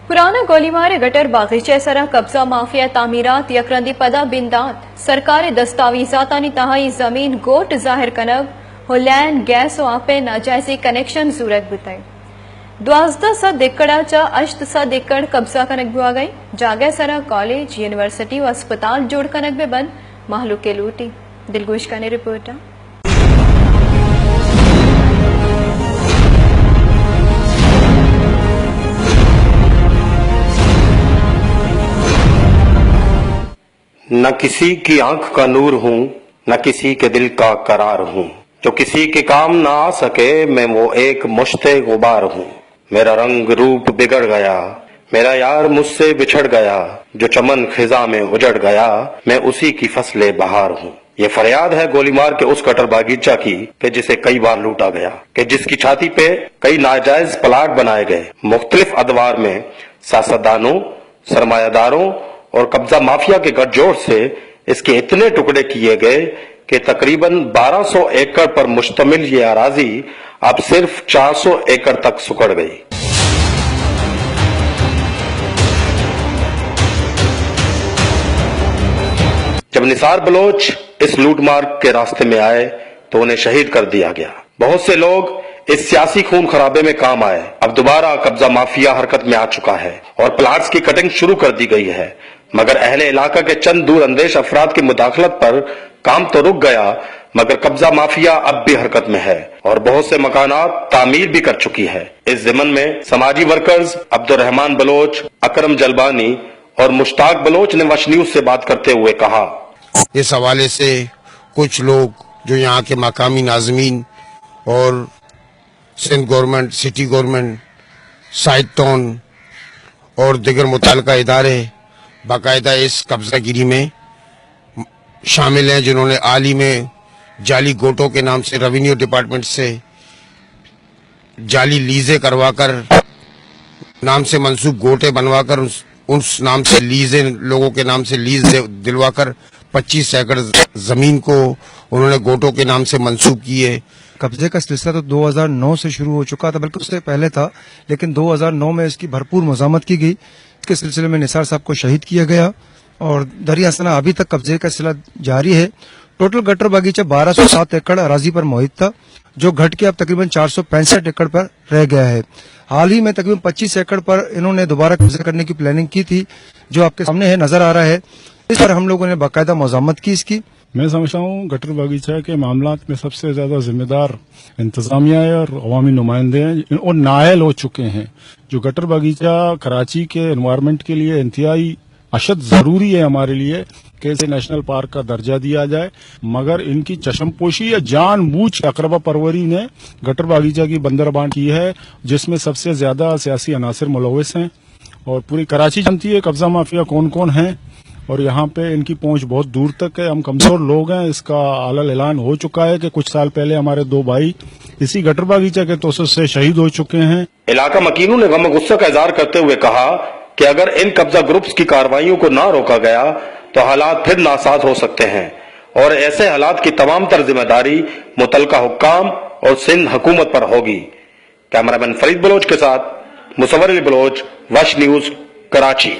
पुराना गोलीमार गटर बागीचे सरा कब्जा माफिया तामीरात यकरंदी पदा बिंदात सरकार दस्तावेजातानी तहाई जमीन गोट जाहिर कनब हो लैंड गैस व आपे नाजायजी कनेक्शन जूरत बताई 12 एकड़ाच्या 8 एकड़ कब्जा कनक बुआ गई जागे सरा कॉलेज यूनिवर्सिटी व अस्पताल जोड़ कनक में बंद महलूक के लूटी दिलगोश का ने रिपोर्ट। न किसी की आंख का नूर हूँ न किसी के दिल का करार हूँ, जो किसी के काम न आ सके मैं वो एक मुश्ते गुबार हूँ। मेरा रंग रूप बिगड़ गया, मेरा यार मुझसे बिछड़ गया, जो चमन खिजा में उजड़ गया मैं उसी की फसले बहार हूँ। ये फरियाद है गोलीमार के उस कटर बागीचा की कि जिसे कई बार लूटा गया, कि जिसकी छाती पे कई नाजायज प्लाट बनाए गए। मुख्तलिफ अदवार में सियासतदानों, सरमायादारों और कब्जा माफिया के गठजोड़ से इसके इतने टुकड़े किए गए कि तकरीबन 1200 एकड़ पर मुश्तमिल ये अराजी अब सिर्फ 400 एकड़ तक सुकड़ गई। जब निसार बलोच इस लूटमार के रास्ते में आए तो उन्हें शहीद कर दिया गया। बहुत से लोग इस सियासी खून खराबे में काम आए। अब दोबारा कब्जा माफिया हरकत में आ चुका है और प्लाट्स की कटिंग शुरू कर दी गई है, मगर अहले इलाका के चंद दूर अंदेश अफराद की मुदाखलत पर काम तो रुक गया, मगर कब्जा माफिया अब भी हरकत में है और बहुत से मकानात तामीर भी कर चुकी है। इस ज़िमन में समाजी वर्कर्स अब्दुर्रहमान बलोच, अकरम जलबानी और मुश्ताक बलोच ने वश न्यूज से बात करते हुए कहा, इस हवाले से कुछ लोग जो यहाँ के मकामी नाज़मीन और सिंध गवर्नमेंट, सिटी गवर्नमेंट, साइड टाउन और दिगर मुताल्लिका इदारे बाकायदा इस कब्जागिरी में शामिल हैं, जिन्होंने आली में जाली गोटों के नाम से रेवेन्यू डिपार्टमेंट से जाली लीजें करवाकर नाम से मंसूब गोटे बनवाकर उस नाम से लीजें लोगों के नाम से लीज दिलवाकर 25 एकड़ जमीन को उन्होंने गोटों के नाम से मंसूब किए। कब्जे का सिलसिला तो 2009 से शुरू हो चुका था, बल्कि उससे पहले था, लेकिन 2009 में इसकी भरपूर मज़ामत की गई। इसके सिलसिले में निसार साहब को शहीद किया गया और दरिया सना अभी तक कब्जे का सिलसिला जारी है। टोटल गटर बागीचा 1207 एकड़ अराजी पर मोहित था, जो घट के अब तकरीबन 465 एकड़ पर रह गया है। हाल ही में तकरीबन 25 एकड़ पर इन्होंने दोबारा कब्जा करने की प्लानिंग की थी, जो आपके सामने है, नजर आ रहा है। इस पर हम लोगों ने बाकायदा मज़ामत की इसकी। मैं समझता हूँ गटर बागीचा के मामलात में सबसे ज्यादा जिम्मेदार इंतजामिया और अवामी नुमाइंदे हैं और नायल हो चुके हैं। जो गटर बागीचा कराची के एनवायरनमेंट के लिए इंतहाई अशद जरूरी है हमारे लिए कि इसे नेशनल पार्क का दर्जा दिया जाए, मगर इनकी चशमपोशी या जानबूझ अकरबा परवरी ने गटर बागीचा की बंदरबांट की है, जिसमें सबसे ज्यादा सियासी अनासर मुलविस हैं और पूरी कराची जानती है कब्जा माफिया कौन कौन है और यहाँ पे इनकी पहुंच बहुत दूर तक है। हम कमजोर लोग हैं, इसका आलल ऐलान हो चुका है कि कुछ साल पहले हमारे 2 भाई इसी गटर बागीचा के तोसस से शहीद हो चुके हैं। इलाका मकीनों ने गम गुस्सा का इजहार करते हुए कहा कि अगर इन कब्जा ग्रुप्स की कार्रवाइयों को ना रोका गया तो हालात फिर नासाज हो सकते हैं और ऐसे हालात की तमाम तर जिम्मेदारी मुतलका हुक्काम और सिंध हुकूमत पर होगी। कैमरामैन फरीद बलोच के साथ मुसव्वर अली बलोच, वश न्यूज, कराची।